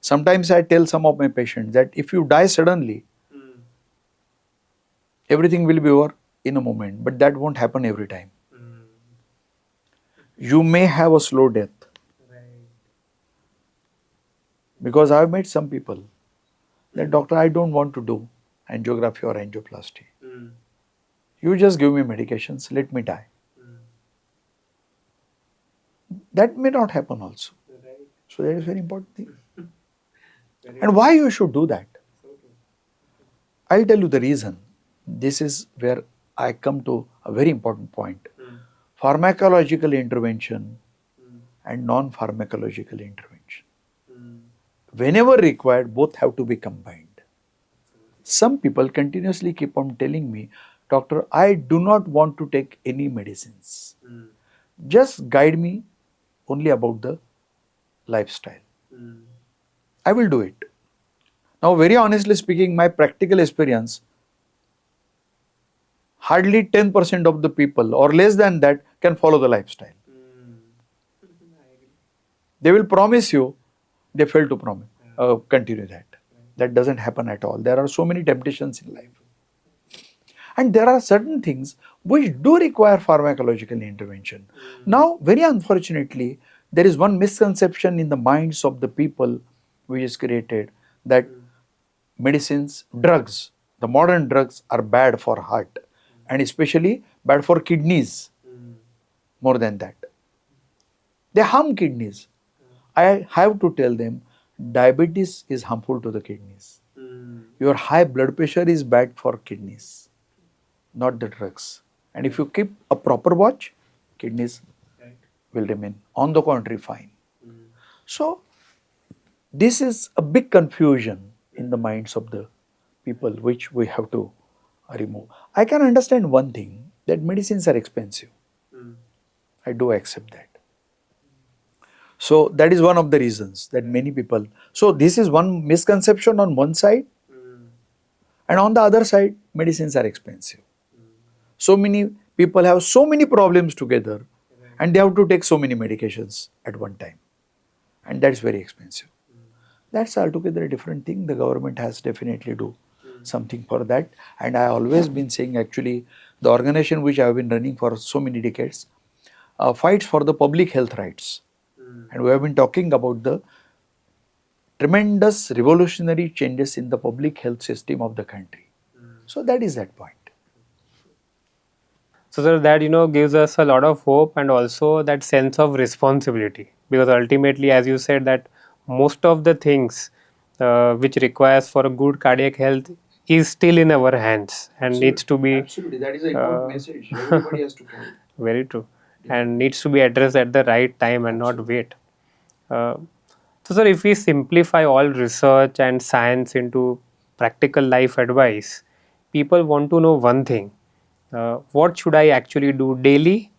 Sometimes I tell some of my patients that if you die suddenly, everything will be over in a moment, but that won't happen every time. You may have a slow death, because I've met some people that, doctor, I don't want to do angiography or angioplasty. You just give me medications, let me die. That may not happen also. So that is very important thing. And why you should do that? I'll tell you the reason. This is where I come to a very important point. Pharmacological intervention and non-pharmacological intervention. Whenever required, both have to be combined. Some people continuously keep on telling me, doctor, I do not want to take any medicines. Just guide me only about the lifestyle. I will do it. Now, very honestly speaking, my practical experience, hardly 10% of the people or less than that can follow the lifestyle. They will promise you, they fail to promise, continue that. That doesn't happen at all. There are so many temptations in life. And there are certain things which do require pharmacological intervention. Now, very unfortunately, there is one misconception in the minds of the people which is created that medicines, drugs, the modern drugs are bad for heart and especially bad for kidneys. More than that, they harm kidneys. I have to tell them diabetes is harmful to the kidneys. Your high blood pressure is bad for kidneys, not the drugs. And if you keep a proper watch, kidneys will remain on the contrary fine. So this is a big confusion in the minds of the people which we have to remove. I can understand one thing, that medicines are expensive. I do accept that. So that is one of the reasons that many people, so this is one misconception on one side, and on the other side, medicines are expensive. So many people have so many problems together and they have to take so many medications at one time, and that is very expensive. That's altogether a different thing. The government has definitely to something for that. And I always been saying, actually, the organization which I have been running for so many decades fights for the public health rights. And we have been talking about the tremendous revolutionary changes in the public health system of the country. So that is that point. So sir, that gives us a lot of hope and also that sense of responsibility, because ultimately, as you said, that most of the things which requires for a good cardiac health is still in our hands and needs to be Absolutely, that is an important uh, message. Everybody has to carry. very true, Yeah. and needs to be addressed at the right time and not Absolutely. wait. Uh, so, sir, if we simplify all research and science into practical life advice, people want to know one thing: what should I actually do daily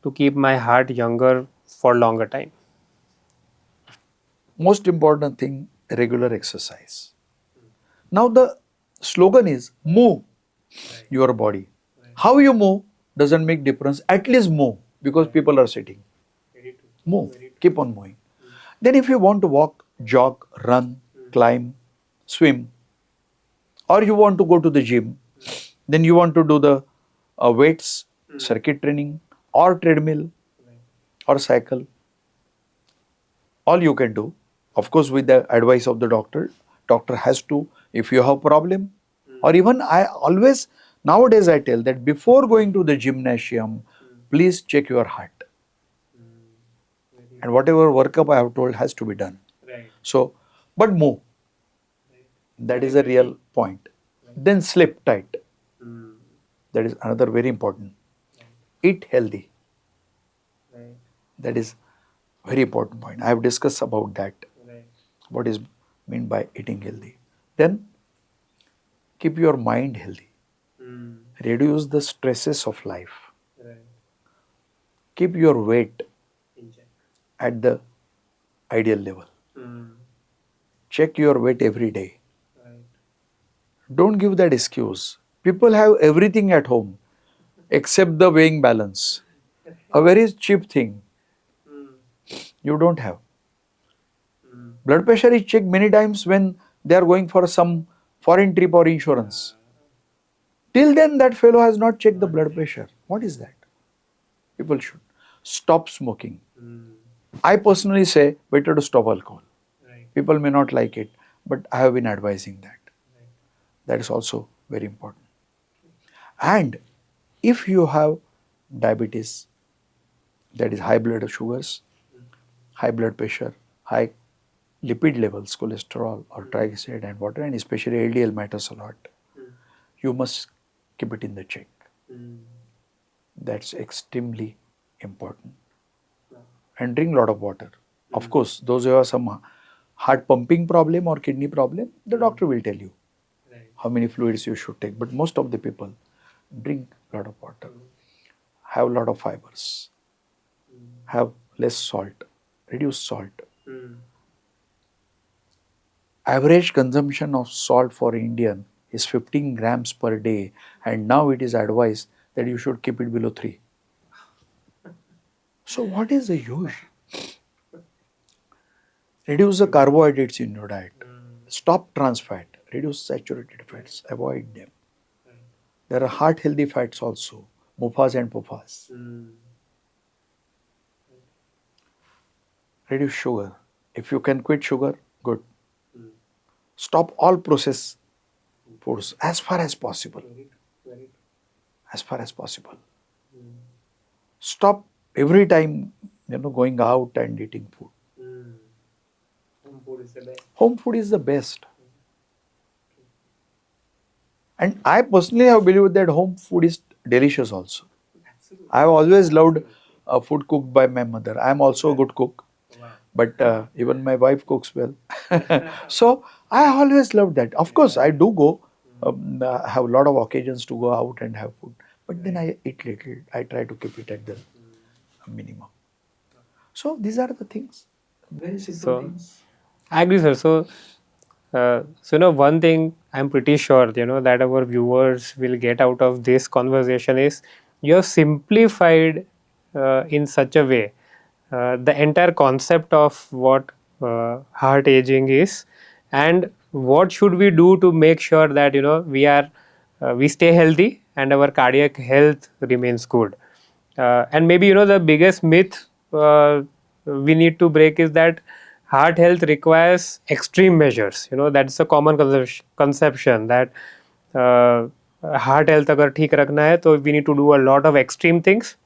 to keep my heart younger for longer time? Most important thing, regular exercise. Now the slogan is move your body. How you move doesn't make difference. At least move, because people are sitting. Move. Keep on moving. Then if you want to walk, jog, run, climb, swim, or you want to go to the gym, then you want to do the weights, circuit training, or treadmill, or cycle, all you can do, of course with the advice of the doctor has to, if you have problem, or even I always, nowadays I tell that before going to the gymnasium, please check your heart, and whatever workup I have told has to be done. So, but move, that is a real point. Then sleep tight, that is another very important. Eat healthy, that is very important point. I have discussed about that, what is meant by eating healthy. Then keep your mind healthy, reduce the stresses of life, keep your weight at the ideal level, check your weight every day. Don't give that excuse. People have everything at home except the weighing balance, a very cheap thing. You don't have. Blood pressure is checked many times when they are going for some foreign trip or insurance. Till then, that fellow has not checked the blood pressure. What is that? People should stop smoking. I personally say better to stop alcohol. People may not like it, but I have been advising that. That is also very important. And if you have diabetes, that is high blood sugars, high blood pressure, high lipid levels, cholesterol or triglyceride and water, and especially LDL matters a lot, you must keep it in the check. That's extremely important. And drink a lot of water. Of course, those who have some heart pumping problem or kidney problem, the doctor will tell you how many fluids you should take. But most of the people drink a lot of water, have a lot of fibers, have less salt, reduce salt. Average consumption of salt for Indian is 15 grams per day, and now it is advised that you should keep it below 3. So what is the use? Reduce the carbohydrates in your diet. Stop trans fat. Reduce saturated fats. Avoid them. There are heart healthy fats also, MUFAs and PUFAs. Reduce sugar. If you can quit sugar, good. Stop all processed foods as far as possible. As far as possible. Stop every time going out and eating food. Home food is the best. And I personally have believed that home food is delicious also. I have always loved food cooked by my mother. I am also a good cook, but even my wife cooks well. So I always loved that. Of course, I do go, have a lot of occasions to go out and have food, but then I eat little. I try to keep it at the minimum. So these are the things. Very simple So, things. I agree, sir. So, one thing I'm pretty sure, that our viewers will get out of this conversation is you have simplified in such a way the entire concept of what heart aging is, and what should we do to make sure that we stay healthy and our cardiac health remains good. And maybe the biggest myth we need to break is that heart health requires extreme measures. That's a common conception that uh, heart health अगर ठीक रखना है तो we need to do a lot of extreme things,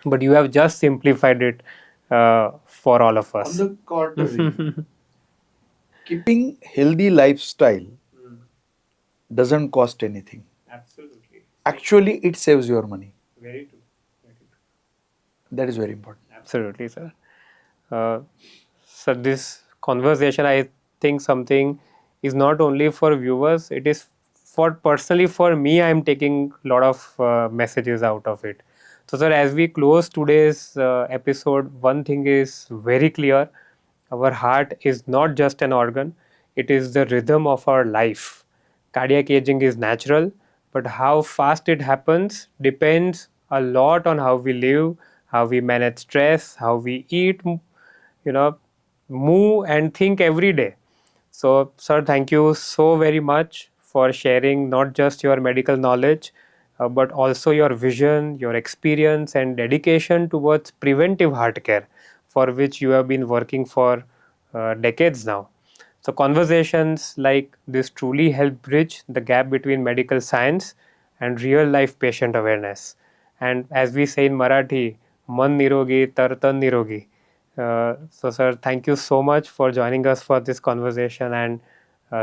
but you have just simplified it for all of On us. the contrary, keeping healthy lifestyle doesn't cost anything. Absolutely. Actually, it saves your money. Very true. Very true. That is very important. Absolutely, sir. Uh, so this conversation, I think something is not only for viewers, it is for personally for me, I am taking a lot of messages out of it. So sir, as we close today's episode, one thing is very clear: our heart is not just an organ, it is the rhythm of our life. Cardiac aging is natural, but how fast it happens depends a lot on how we live, how we manage stress, how we eat, you know, move and think every day. So, sir, thank you so very much for sharing not just your medical knowledge, but also your vision, your experience, and dedication towards preventive heart care, for which you have been working for decades now. So, conversations like this truly help bridge the gap between medical science and real life patient awareness. And as we say in Marathi, man nirogi, tar tan nirogi. So, sir, thank you so much for joining us for this conversation and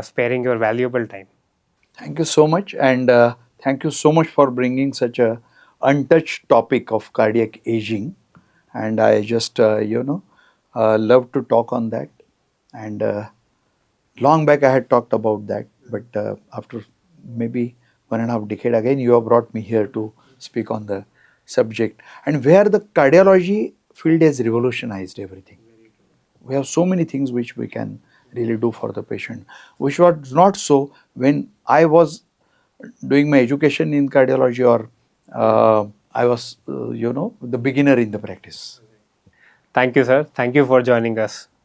sparing your valuable time. Thank you so much, and thank you so much for bringing such a untouched topic of cardiac aging. And I just love to talk on that. And long back I had talked about that, but after maybe 1.5 decade again, you have brought me here to speak on the subject, and where the cardiology field has revolutionized everything. We have so many things which we can really do for the patient, which was not so when I was doing my education in cardiology, or I was, the beginner in the practice. Thank you, sir. Thank you for joining us.